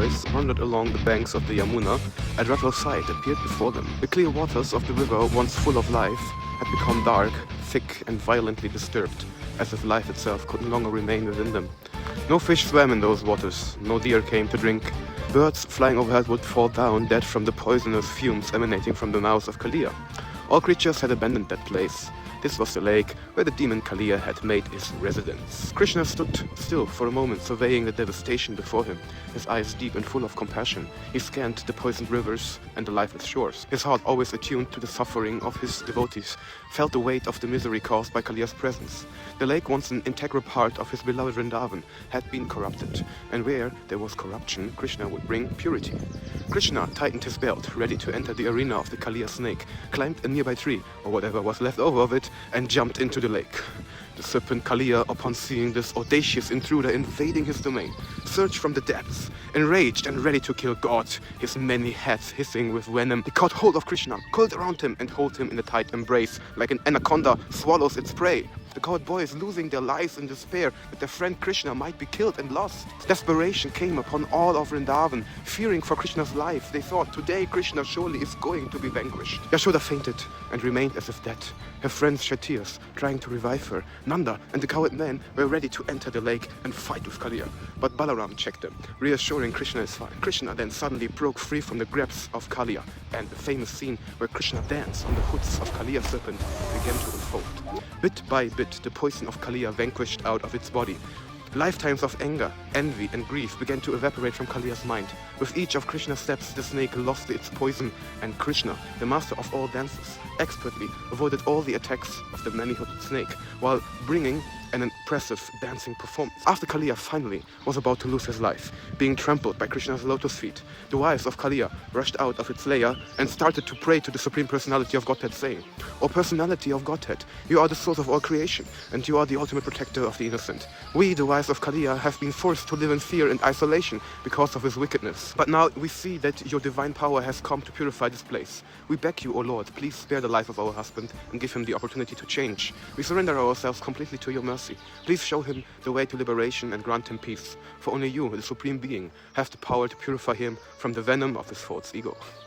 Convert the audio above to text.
boys wandered along the banks of the Yamunā, a dreadful sight appeared before them. The clear waters of the river, once full of life, had become dark, thick and violently disturbed, as if life itself could no longer remain within them. No fish swam in those waters, no deer came to drink. Birds flying overhead would fall down dead from the poisonous fumes emanating from the mouth of Kāliya. All creatures had abandoned that place. This was the lake where the demon Kāliya had made his residence. Krishna stood still for a moment, surveying the devastation before him, his eyes deep and full of compassion. He scanned the poisoned rivers and the lifeless shores. His heart, always attuned to the suffering of his devotees, felt the weight of the misery caused by Kāliya's presence. The lake, once an integral part of his beloved Vrindavan, had been corrupted, and where there was corruption, Krishna would bring purity. Krishna tightened his belt, ready to enter the arena of the Kāliya snake, climbed a nearby tree, or whatever was left over of it, and jumped into the lake. The serpent Kāliya, upon seeing this audacious intruder invading his domain, surged from the depths. Enraged and ready to kill God, his many heads hissing with venom, he caught hold of Krishna, curled around him and held him in a tight embrace, like an anaconda swallows its prey. The coward boys, losing their lives in despair that their friend Krishna might be killed and lost. Desperation came upon all of Vrindavan. Fearing for Krishna's life, they thought, today Krishna surely is going to be vanquished. Yashoda fainted and remained as if dead. Her friends shed tears, trying to revive her. Nanda and the coward men were ready to enter the lake and fight with Kāliya, but Balaram checked them, reassuring Krishna is fine. Krishna then suddenly broke free from the grasp of Kāliya, and the famous scene where Krishna danced on the hoods of Kāliya's serpent began to unfold. Bit by bit, the poison of Kāliya vanquished out of its body. Lifetimes of anger, envy and grief began to evaporate from Kāliya's mind. With each of Krishna's steps, the snake lost its poison, and Krishna, the master of all dances, expertly avoided all the attacks of the many-hooded snake, while bringing an impressive dancing performance. After Kāliya finally was about to lose his life, being trampled by Krishna's lotus feet, the wives of Kāliya rushed out of its lair and started to pray to the Supreme Personality of Godhead, saying, "O Personality of Godhead, you are the source of all creation, and you are the ultimate protector of the innocent. We, the wives of Kāliya, have been forced to live in fear and isolation because of his wickedness. But now we see that your divine power has come to purify this place. We beg you, O Lord, please spare the life of our husband and give him the opportunity to change. We surrender ourselves completely to your mercy. Please show him the way to liberation and grant him peace. For only you, the Supreme Being, have the power to purify him from the venom of his false ego."